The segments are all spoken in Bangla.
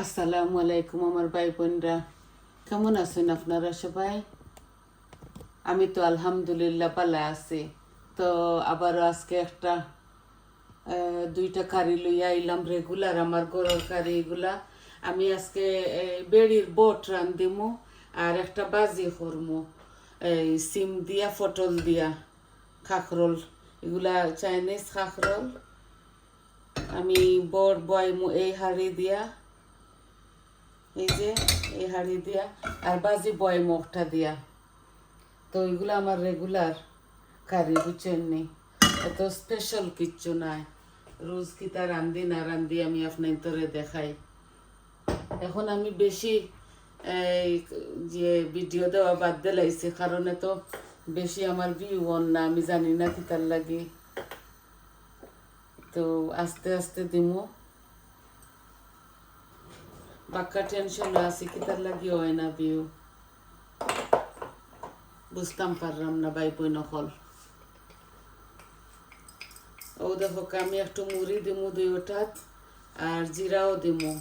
আসসালামু আলাইকুম আমার ভাই বোনরা, কেমন আছেন আপনারা সবাই? আমি তো আলহামদুলিল্লাহ ভালো আছি। তো আবারও আজকে একটা দুইটা কারি লইয়া আইলাম, রেগুলার আমার ঘরের কারি এগুলা। আমি আজকে বেড়ির বট রান্ধিমু আর একটা বাজি করমু, এই সিম দিয়া পটল দিয়া খাখরোল, এগুলা চাইনিজ খাখরোল। আমি বট বয়মু এই হাঁড়ি দিয়া, এই যে এই হাঁড়ি দিয়া, আর বাজি বয় মুখটা দিয়া। তো এগুলো আমার রেগুলার কারি, বুঝছেন নি, এত স্পেশাল কিচ্ছু নাই। রোজ কিতা রান্ধি না রান্ধি আমি আপনার তোরে দেখাই। এখন আমি বেশি এই যে ভিডিও দেওয়া বাদ দিলাইছি, কারণ এত বেশি আমার ভিউ অন না, আমি জানি না কিতার লাগে। তো আস্তে আস্তে দিমু, বাক্কা টেনশন আছে কিতার লাগি হয় না ভিউ, বুঝতাম পারলাম না ভাই বই নকল। ও দেখো আমি একটু মুড়ি দিমু দুই ওটাত, আর জিরাও দিমু।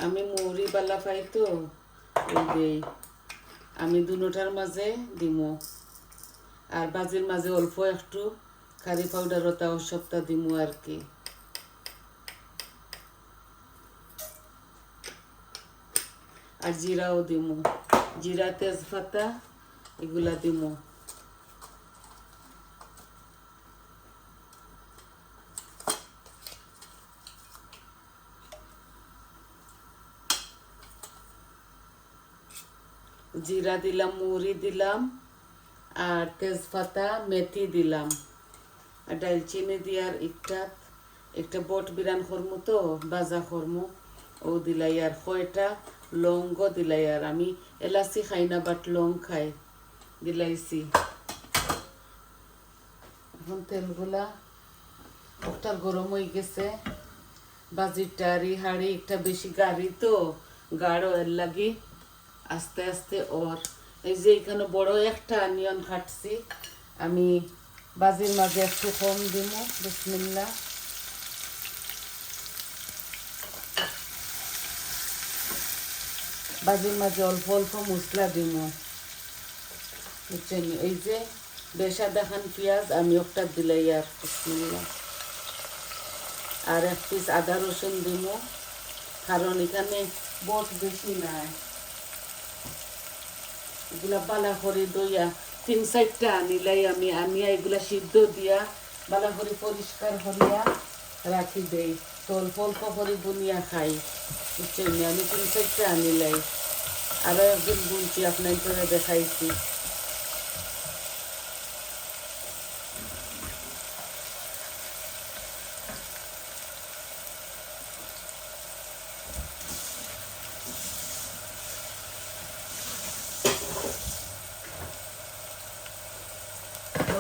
আমি মুড়ি বালা পাই তো এই দেই, আমি দুটার মাঝে দিমু। আর বাজির মাঝে অল্প একটু কারি পাউডার ওটা সপ্তাহ দিমু আর কি। আর জিরাও দিমু, জিরা তেজপাতা এগুলা দিমু। জিরা দিলাম, মুড়ি দিলাম, আর তেজপাতা মেথি দিলাম, আর ডালচিনি দিয়ার একটা বট বিরান খরমু তো বাজা খরমু, ও দিলাই। আর কয়টা লঙ্গ দিলাই, আর আমি এলাচি খাই না বাট লং খাই, দিলাইছি। এখন তেলগুলা একটা গরম হয়ে গেছে, বাজিটা আর হাড়ি একটা বেশি গাড়ি তো গাঢ়, এর লাগি আস্তে আস্তে। ওর এই যে এখানে বড় একটা অনিয়ন কাটছি, আমি বাজির মাঝে একটু কম দিব। বিসমিল্লাহ। বাজির মাঝে অল্প অল্প মশলা দিব, বুঝছেন? এই যে বেশ আধা পেঁয়াজ আমি একটা দিলাই, আর বিসমিল্লাহ। আর এক পিস আদা রসুন দিব, কারণ এখানে বট বেশি নাই। এগুলা বালা করে দইয়া 3-4টা আনিলাই আমি, আনিয়া এগুলা সিদ্ধ দিয়া বালা করে পরিষ্কার করিয়া রাখি দেই। তো অল্প অল্প করে বুনিয়া খাই, বুঝছেন? আমি 3-4টা আনিলাই, আরও একদিন বুনছি, আপনার ধরে দেখাইছি।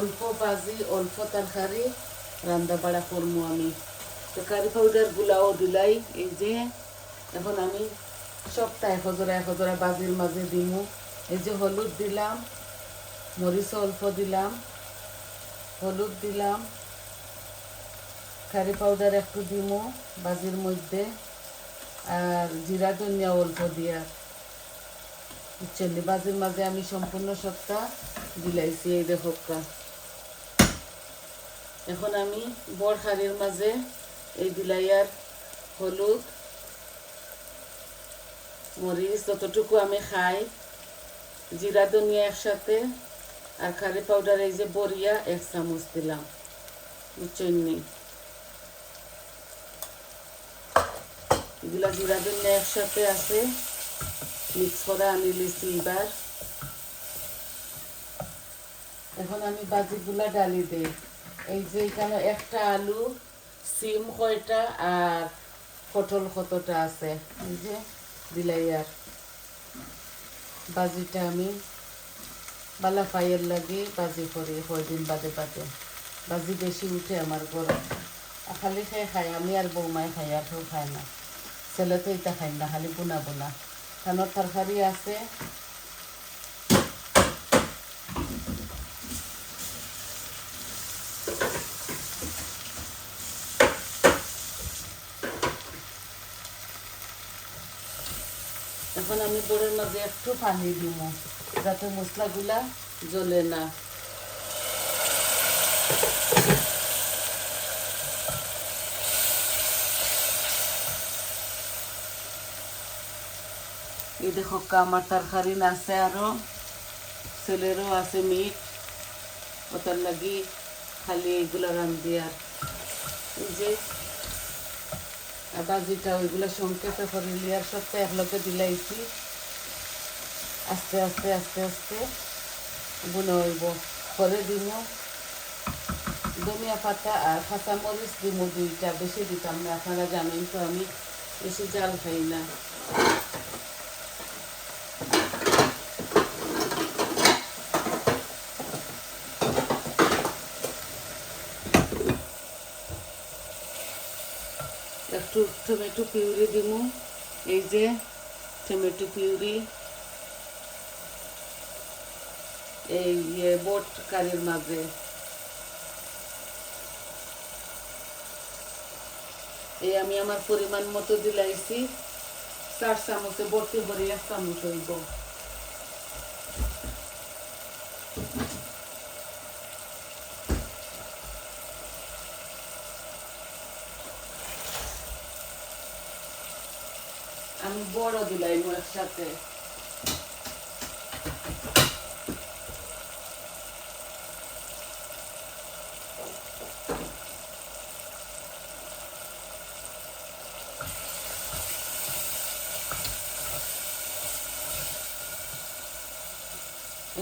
অল্প বাজি অল্প তরকারি রান্না বাড়া করবো আমি। তো কারি পাউডার গুলাও দিলাই, এই যে এখন আমি সবটা এক হজরা বাজির মাঝে দিমু। এই যে হলুদ দিলাম, মরিচ অল্প দিলাম, হলুদ দিলাম, কারি পাউডার একটু দিমু বাজির মধ্যে, আর জিরা ধনিয়া অল্প দিয়া, বুঝছেন? বাজির মাঝে আমি সম্পূর্ণ সবটা দিলাইছি, এই দেখো। এখন আমি বড় হাঁড়ির মাঝে এই দিলাই, আর হলুদ মরিচ যতটুকু আমি খাই, জিরা ধনিয়া একসাথে, আর কারি পাউডার এই যে বড়িয়া 1 চামচ দিলাম, বুঝছেন? এগুলা জিরা ধনিয়া একসাথে আছে, মিক্স করে আনি লিছি। এবার এখন আমি বাজিগুলা ডালি দেই। এই যে এখানে একটা আলু, সিম কয়টা, আর পটল কতটা আছে, এই যে দিলাই। আর বাজিটা আমি বালা পাইয়ের লাগি বাজি করি কয়দিন বাদে বাদে। বাজি বেশি উঠে আমার ঘরে, খালি খাই আমি, আর বৌমায় খাই, আর কেউ খায় না। ছেলে তো এটা খাই না, খালি বোনা বোনা। খানোর তরকারি আছে, এখন আমি বড়ের মাঝে একটু পানি দিব যাতে মশলাগুলা জ্বলে না। এই দেখো আমার তরকারি আছে, আরো ছেলেরও আছে মিট, ওটার লাগি খালি এইগুলা রান্ধি। আর এই যে বাজিটা ওইগুলা সংক্ষেপে করে লিয়ার সবটা একলগে দিলাইছি, আস্তে আস্তে আস্তে আস্তে বুনে হইব। পরে দিব ধনিয়া পাতা আর কাঁচা মরিচ দিব দুইটা, বেশি দিতাম না, আপনারা জানেন তো আমি বেশি জাল খাই না। একটু টমেটো পিউরি দিব, এই যে টমেটো পিউরি এই বট কারির মাঝে। এই আমি আমার পরিমাণ মতো দিলাইছি, 4 চামচে ভর্তি ভরে 1 চামচ হইব। আমি বড় দিলাইব একসাথে।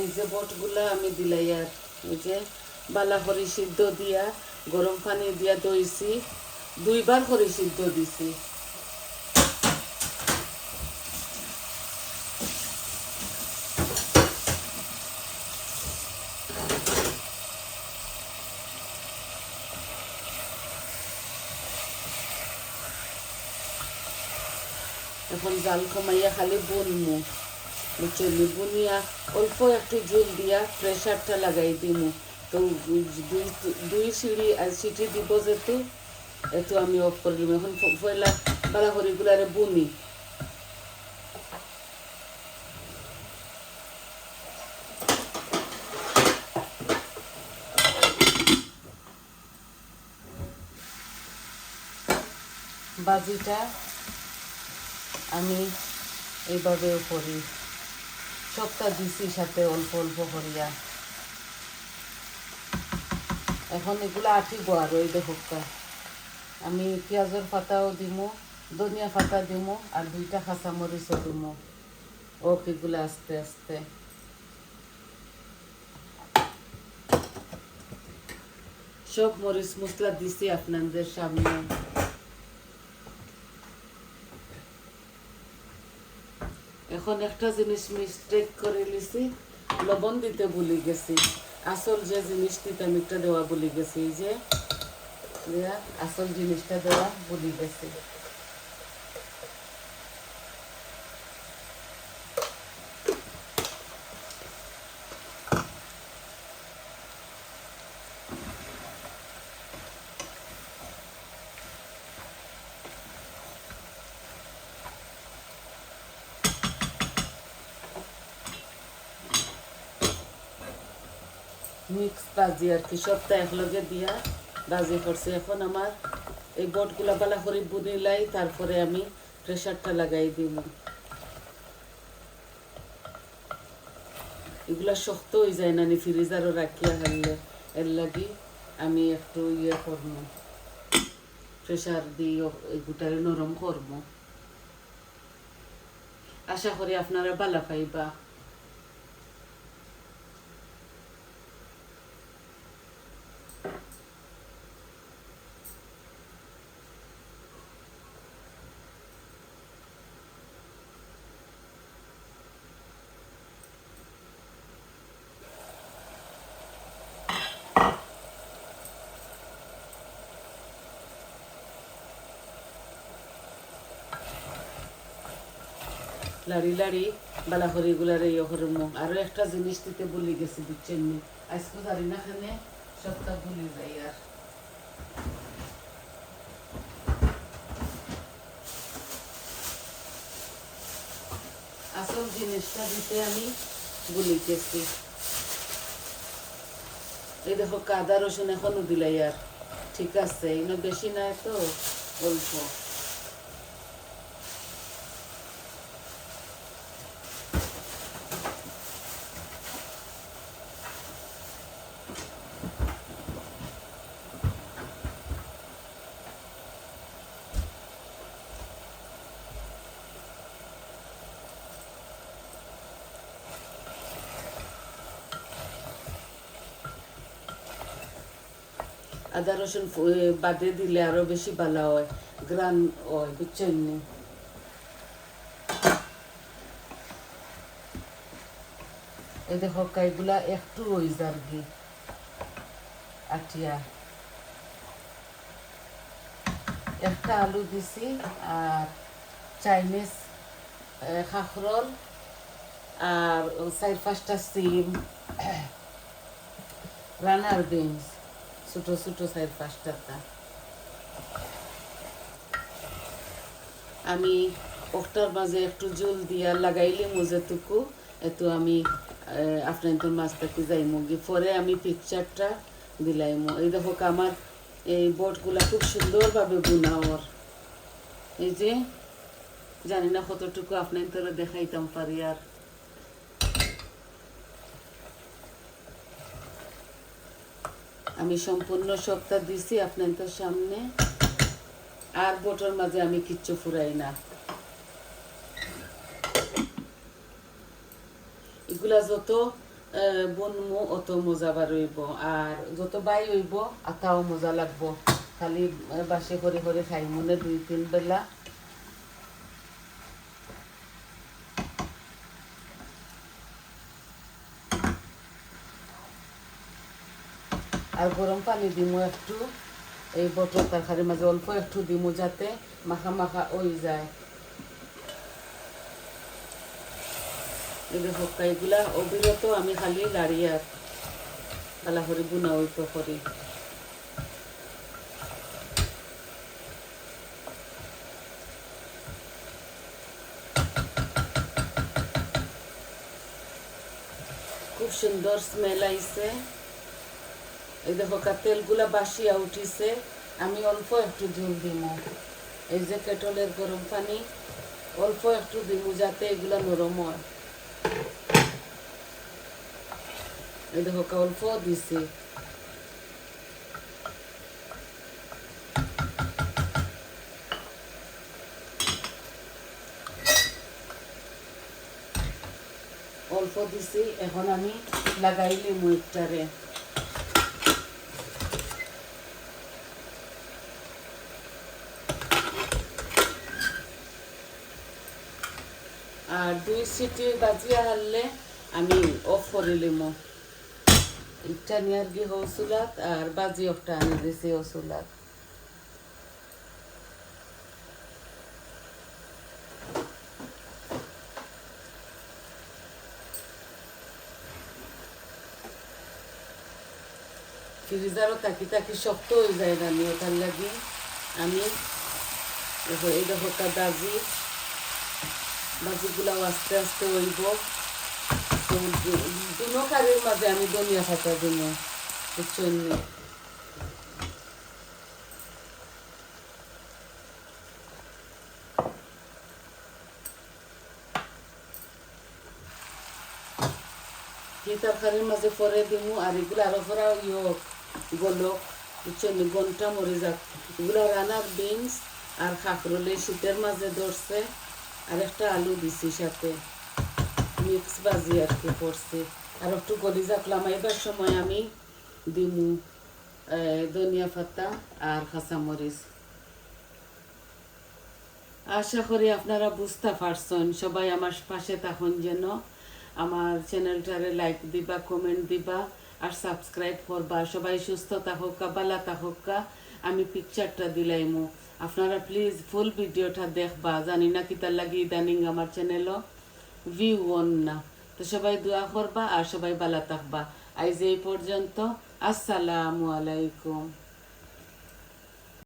এই যে বটগুলা আমি দিলাই, আর এই যে বালা করে সিদ্ধ দিয়া গরম পানি দিয়া দইছি, 2 বার করে সিদ্ধ দিছি। এখন জাল কমাইয়া খালি বুনমু, বুঝছেন, বুনিয়া অল্প একটু জল দিয়া প্রেশারটা লাগাই দিমু। তো 2 সিটি দিব যেহেতু, এত আমি অফ করে দিব। এখন পয়লা বালাহরিগুলারে বুনি। বাজিটা আমি এইভাবেও করি, সবটা দিছি সাথে অল্প অল্প করিয়া। এখন এগুলো আটিব। আর ওই দেখোকা আমি পেঁয়াজের পাতাও দিমু, ধনিয়া পাতা দিমু, আর 2টা কাঁচামরিচও দিমু। এগুলো আস্তে আস্তে সব মরিচ মশলা দিছি আপনাদের সামনে। এখন একটা জিনিস মিস্টেক করে লিছি, লবণ দিতে ভুলে গেছি। আসল যে জিনিসটিতে আমি একটা দেওয়া ভুলে গেছি, এই যে আসল জিনিসটা দেওয়া ভুলে গেছি। মিক্স ভাজি আর কি, সবটা একলগে দিয়া ভাজি করছি। এখন আমার এই বটগুলা বালা করে বুনিলাই, তারপরে আমি প্রেশারটা লাগাই দিব। এগুলা শক্ত হয়ে যায় না, ফ্রিজারও রাখিয়া ফেললে, এর লাগি আমি একটু করবো, প্রেশার দিয়ে এগুটারে নরম করবো। আশা করি আপনারা ভালো পাইবা। লাড়ি লাড়ি বালা করে এগুলারে করবো। আরো একটা জিনিস দিতে ভুলে গেছি, বুঝছেন নি, আজকে জানি না খানে সবটা ভুলে যাই। আর জিনিসটা দিতে আমি ভুলে গেছি। এই দেখো আদা রসুন এখনো দিলাই আর ঠিক আছে, এগুলো বেশি নাই তো, অল্প। আদা রসুন বাদে দিলে আরো বেশি ভালো হয়, গ্রান হয়, বুঝছেন নি? এই দেখো কাইগুলা একটু ওই যারগি আটিয়া, একটা আলু দিছি আর চাইনিজ খাখরল আর 4-5টা সিম, রানার বিনস ছোট ছোট 4-5টা। আমি ওটার মাঝে একটু জল দিয়া লাগাইলে মজেটুকু এতো আমি আপনাদের মাছ থেকে যাইমু গিয়ে পরে আমি পিকচারটা দিলাইমু। এই দেখো আমার এই বটগুলা খুব সুন্দরভাবে বোনা ওর, এই যে জানি না কতটুকু আপনাদের দেখাইতাম পারি। আর আমি সম্পূর্ণ সবটা দিছি আপনাদের সামনে, আর বটর মাঝে আমি কিচ্ছু ফুরাই না। এগুলা যত বনমু অত মজা বার হইব, আর যত বাই হইব আতাও মজা লাগবো। খালি বাসে করে করে খাই মনে 2-3 বেলা। আর গরম পানি দিমু একটু, এই বটর তরকারির মাঝে অল্প একটু দিমু যাতে মাখা মাখা হয়ে যায়। এই দেখো এগুলা অবিরত আমি খালি লাড়িয়ে আর পালা করে বুনা হইতো করি। খুব সুন্দর স্মেল আইছে। এই দেখো তেলগুলা বাসিয়া উঠিছে, আমি অল্প একটু ঝোল দিমু। এই যে কেটলের গরম পানি অল্প একটু দিমু যাতে এগুলা নরম হয়। এই দেখো অল্প দিছি। অল্প দিছি, এখন আমি লাগাইলি মুখটারে। আর 2 সিটি বাজিয়া হারলে আমি অফ করে লিমো। একটা নিয়ার গিয়ে হসুলাত আর বাজি একটা আনি দিছি হসুলাত। ফ্রিজারও তাকি তাকি শক্ত হয়ে যায় না, ওটার লাগি আমি এই দেখো বাজিগুলাও আস্তে আস্তে হইব। দুনো কারির মাঝে আমি ধনিয়া পাতা দিব, বুঝছেন? এই তরকারির মাঝে পরে দিমু, আর এগুলো আরো পরা গলক, বুঝছেন? গনটা মরে যাক। এগুলো রানার বিনস আর খাকরলে শীতের মাঝে ধরছে, আর একটা আলু দিছি সাথে মিক্স বাজি আর কি করছি। আর একটু গলি যাকলাম, এবার সময় আমি দিমু ধনিয়া পাতা আর কাঁচামরিচ। আশা করি আপনারা বুঝতে পারছেন। সবাই আমার পাশে থাকুন, যেন আমার চ্যানেলটারে লাইক দিবা, কমেন্ট দিবা আর সাবস্ক্রাইব করবা। সবাই সুস্থ থাকুক, ভালো থাকুক। আমি পিকচারটা দিলাইমু, আপনারা প্লিজ ফুল ভিডিওটা দেখবা। জানি না কিতার লাগি ইদানিং আমার চ্যানেলও ভিউ অন না, তো সবাই দোয়া করবা আর সবাই ভালো থাকবা। আজ এই পর্যন্ত, আসসালামু আলাইকুম।